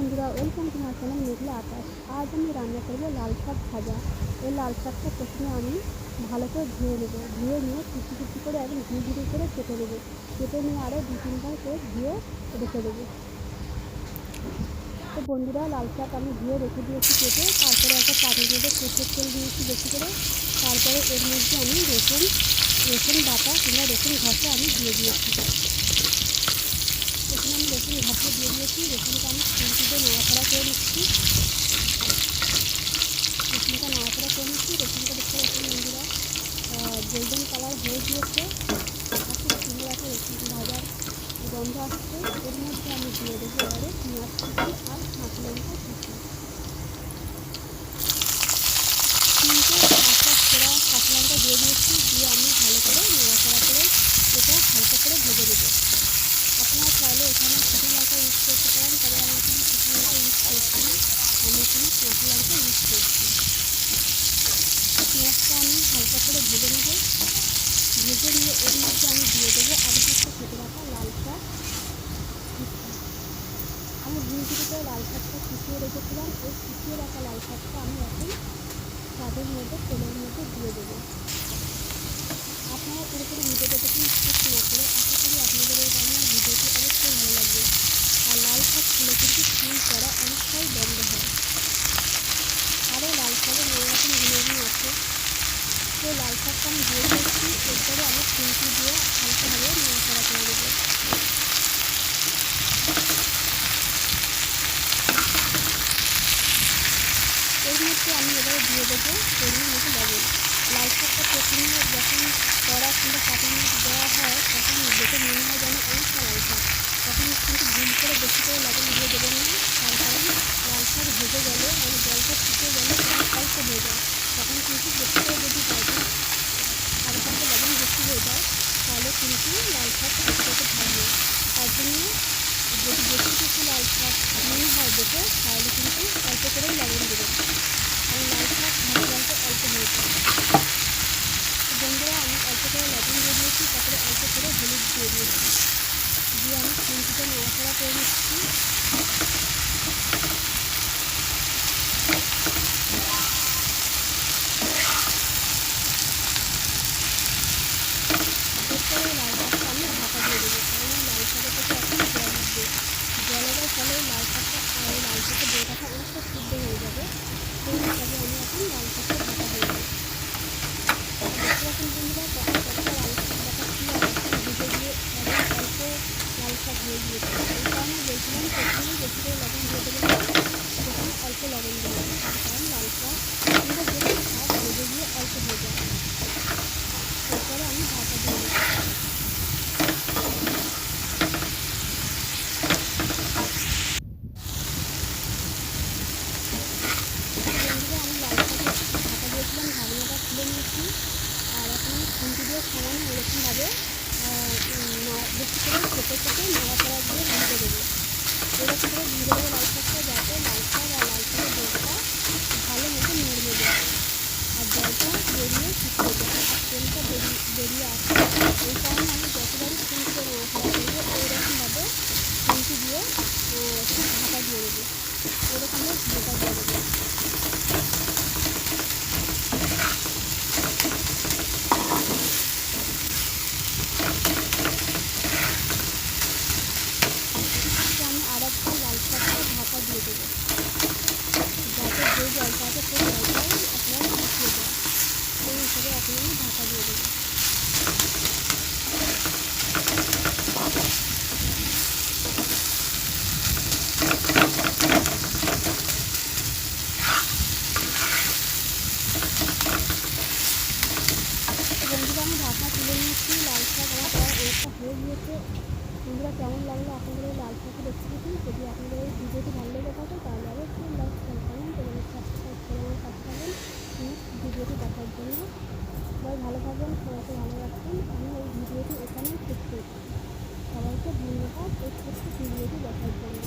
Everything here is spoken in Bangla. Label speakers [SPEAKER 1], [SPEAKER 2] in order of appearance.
[SPEAKER 1] বন্ধুরা, ওয়েলকাম টু মাই চ্যানেল মেঘলা আকাশ। আজ আমি রান্না করবো লাল শাক ভাজা। এই লাল শাকটা প্রথমে আমি ভালো করে ধুয়ে নেবো। ধুয়ে নিয়ে কুচি কুচি করে একদম ঝিরি করে কেটে নেবো। কেটে নিয়ে আরও 2-3 বার করে ধুয়ে রেখে দেবো। তো বন্ধুরা, লাল শাক আমি ধুয়ে রেখে দিয়েছি কেটে। তারপরে একটা পাটের মধ্যে সরষের তেল দিয়েছি বেশি করে। তারপরে এর মধ্যে আমি রসুন বাটা কিংবা রসুন ঘষা আমি দিয়ে দিয়েছি। এখানে আমি রসুন ঘষা দিয়ে দিয়েছি। রসুনটা আমি খুন্তিতে নাড়াচাড়া করে নিচ্ছি। রসুনটা দেখতে পাচ্ছেন বন্ধুরা, গোল্ডেন কালার হয়ে গিয়েছে। খুব সুন্দর একটা রসুন ভাজার গন্ধ আসছে। এর মধ্যে আমি দিয়ে দেবো এবারে পেঁয়াজ কুচি আর কাঁচা লঙ্কা কুচি। 3টে কাঁচা লঙ্কা দিয়ে দিয়েছি। দিয়ে আমি ভালো করে নাড়াচাড়া করে এটা হালকা করে ভেজে নেবো। আপনারা চাইলে এখানে শুকনো লঙ্কা ইউজ করতে পারেন, তবে আমি এখানে শুকনো লঙ্কা ইউজ করছি না। আমি এখানে কাঁচা লঙ্কা ইউজ করছি। পেঁয়াজটা আমি হালকা করে ভেজে নেব। ভেজে নিয়ে এর মধ্যে আমি দিয়ে দেবো আগে থেকে কেটে রাখা লাল শাক কুচি। আমি ঝিরি করে লাল শাকটা কুচিয়ে রেখেছিলাম। এই কুচিয়ে রাখা লাল শাকটা আমি এখন তেলের মধ্যে দিয়ে দেবো। আপনারা পুরোপুরি ভিডিওটা দেখুন, স্কিপ না করে। আশা করি আপনাদের এই রান্নার ভিডিওটি অবশ্যই ভালো লাগবে। আর লাল শাক খেলে কিন্তু চুল পড়া অনেকটাই বন্ধ হয়। আরও লাল শাকের নানা রকম গুণাগুণ আছে। তো লাল শাকটা আমি দিয়ে দিয়েছি। এরপরে আমি খুন্তি দিয়ে হালকাভাবে নাড়াচাড়া করে দেবো। এর মধ্যে আমি এবারে দিয়ে দেবো পরিমাণ মতো লবণ। লাল শাকটা প্রথমে যখন কড়া কিংবা কাঠের মধ্যে দেওয়া হয় তখন দেখে মনে হয় যেন অনেকটা লাল শাক। তখন কিন্তু ভুল করে বেশি করে লবণ দিয়ে দেবেন না। তার কারণ লাল শাক ভেজে গেলে মানে জলটা শুকিয়ে গেলে তখন অল্প হয়ে যায়। তখন কিন্তু বেশি করে যদি হালকা হালকা লবণ বেশি হয়ে যায় তাহলে কিন্তু লাল শাক খেতে ভালো হয়। তার জন্য যদি বেশি লাল শাক মনে হয় দেখে তাহলে কিন্তু অল্প করে লবণ দেবেন। কারণ লাল শাক ভাজা অল্প হয়ে যায়। বন্ধুরা, আমি অল্প করে লবণ দিয়ে দিয়েছি। তারপরে অল্প করে হলুদ দিয়ে দিয়েছি। দিয়ে আমি খুন্তিতে নাড়াচাড়া করে নিচ্ছি। এরপরে লাল শাকটা আমি ঢাকা দিয়ে দেবো। কারণ লাল শাকের থেকে এখন জল উঠবে। জলের ফলে লাল শাকের ডোটাটা অনেকটা সিদ্ধ হয়ে যাবে। সেই হিসাবে আমি এখন লাল শাকটা ঢাকা দিয়ে দেবো। দেখতে পাচ্ছেন বন্ধুরা, তখন কতটা লাল শাক ঢাকা ছিল আর এখন ভেজে গিয়ে একদম অল্প লাল শাক হয়ে গিয়েছে। এই কারণে বলছিলাম প্রথমেই বেশি করে লবণ দিয়ে দেবেন না, প্রথমে অল্প লবণ দেবেন। তার কারণ লাল শাক কিংবা যে কোনো শাক ভেজে গিয়ে অল্প হয়ে যায়। এরপরে আমি ঢাকা দিয়ে দেবো। বন্ধুরা, আমি লাল শাকে ঢাকা দিয়েছিলাম, ঢাকনাটা খুলে নিয়েছি। আর এখন আমি খুন্তি দিয়ে সমানে এরকমভাবে বেশি করে চেপে নাড়াচাড়া দিয়ে ভেজে দেবো। এরকম করে ভেজে দেবো লাল শাকটা, যাতে লাল শাক আর লাল শাকের ডোটা ভালো মতো নরমে যায় আর জলটা বেরিয়ে শুকিয়ে যায় আর তেলটা বেরিয়ে আসে। এই কারণে আমি যতবারই খুন্তিতে নাড়াচাড়া করবো এইরকমভাবে খুন্তি দিয়ে একটু ঢাকা দিয়ে দেবো। এরকমভাবে ঢাকা দিয়ে দেবো। আমি আরেকটা লাল শাকটা ঢাকা দিয়ে দেবো, যাতে যে জলটা আছে সেই জলটাও আপনার শুকিয়ে যায়। সেই হিসেবে এখন আমি ঢাকা দিয়ে দেবো। বন্ধুরা, আমি ঢাকা তুলে নিয়েছি। লাল শাক আমার প্রায় অনেকটা হয়ে গিয়েছে। বন্ধুরা, কেমন লাগলো আপনাদের এই লাল শাকের রেসিপিটি? যদি আপনাদের এই ভিডিওটি ভালো লেগে থাকে তাহলে অবশ্যই লাইক, শেয়ার, কমেন্ট এবং সাবস্ক্রাইব করে আমার পাশে থাকবেন নেক্সট ভিডিওটি দেখার জন্য। সবাই ভালো থাকবেন, সবাইকে ভালো রাখবেন। আমি এই ভিডিওটি এখানেই শেষ করছি। সবাইকে ধন্যবাদ এই ছোট্ট ভিডিওটি দেখার জন্য।